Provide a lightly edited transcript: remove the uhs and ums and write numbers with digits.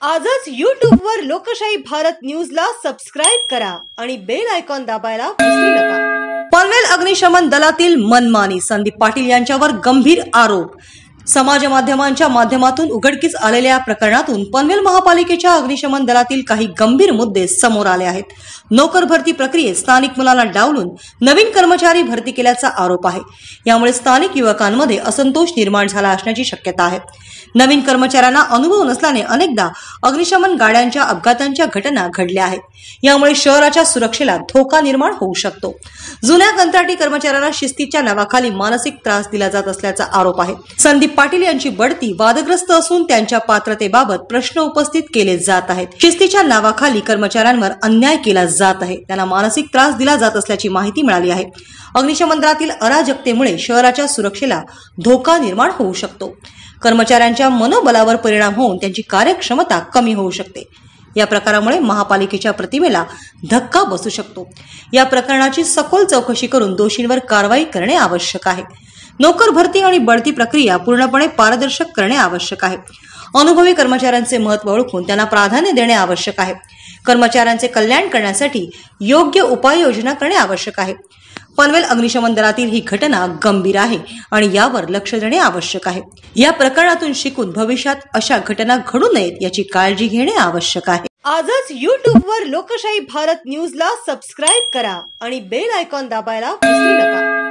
आजच YouTube वर लोकशाही भारत न्यूजला सबस्क्राइब करा आणि बेल आयकॉन दाबायला विसरू नका। पनवेल अग्निशमन दलातील मनमानी संदीप पाटील यांच्यावर गंभीर आरोप। समाज माध्यमांच्या माध्यमातून उघडकीस आलेल्या प्रकरणातून पनवेल महापालिकेच्या अग्निशमन दलातील काही गंभीर मुद्दे समोर आले आहेत। नोकर भरती प्रक्रियेत स्थानिक मुलांना डावलून नवीन कर्मचारी भरती केल्याचा आरोप आहे। यामुळे स्थानिक युवकांमध्ये असंतोष निर्माण झाला असण्याची शक्यता आहे। नवीन कर्मचाऱ्यांना अनुभव नसल्याने अनेकदा अग्निशमन गाड्यांच्या अपघातांच्या घटना घडल्या आहेत। यामुळे शहराच्या सुरक्षेला धोका निर्माण होऊ शकतो। जुन्या कंत्राटी कर्मचाऱ्यांना शिस्तीच्या नावाखाली मानसिक त्रास दिला जात असल्याचा आरोप आहे। संदीप पाटील यांची बढती वादग्रस्त असून त्यांच्या पात्रतेबाबत प्रश्न उपस्थित केले जात आहेत। शिस्तीच्या नावाखाली कर्मचाऱ्यांवर अन्याय केला जात आहे, त्यांना मानसिक त्रास दिला जात असल्याची माहिती मिळाली आहे। अग्निशमन दलातील अराजकतेमुळे शहराच्या सुरक्षेला धोका निर्माण होऊ शकतो। कर्मचाऱ्यांच्या मनोबलावर परिणाम होऊन त्यांची कार्यक्षमता कमी होऊ शकते। या प्रकारामुळे महापालिकेच्या प्रतिमेला धक्का बसू शकतो। या प्रकरणाची सखोल चौकशी करून दोषींवर कारवाई करणे आवश्यक आहे। नोकर भरती आणि बढती प्रक्रिया पूर्णपणे पारदर्शक करणे आवश्यक आहे। अनुभवी कर्मचाऱ्यांचे महत्त्व ओळखून त्यांना प्राधान्य देणे आवश्यक आहे। कर्मचाऱ्यांचे कल्याण करण्यासाठी योग्य उपाययोजना करणे आवश्यक आहे। पनवेल अग्निशमन दलातील ही घटना गंभीर आहे आणि यावर लक्ष देणे आवश्यक आहे। या प्रकरणातून शिकून भविष्यात अशा घटना घडू नयेत याची काळजी घेणे आवश्यक आहे। आजच YouTube वर लोकशाही भारत न्यूजला सबस्क्राइब करा आणि बेल आयकॉन दाबायला विसरू नका।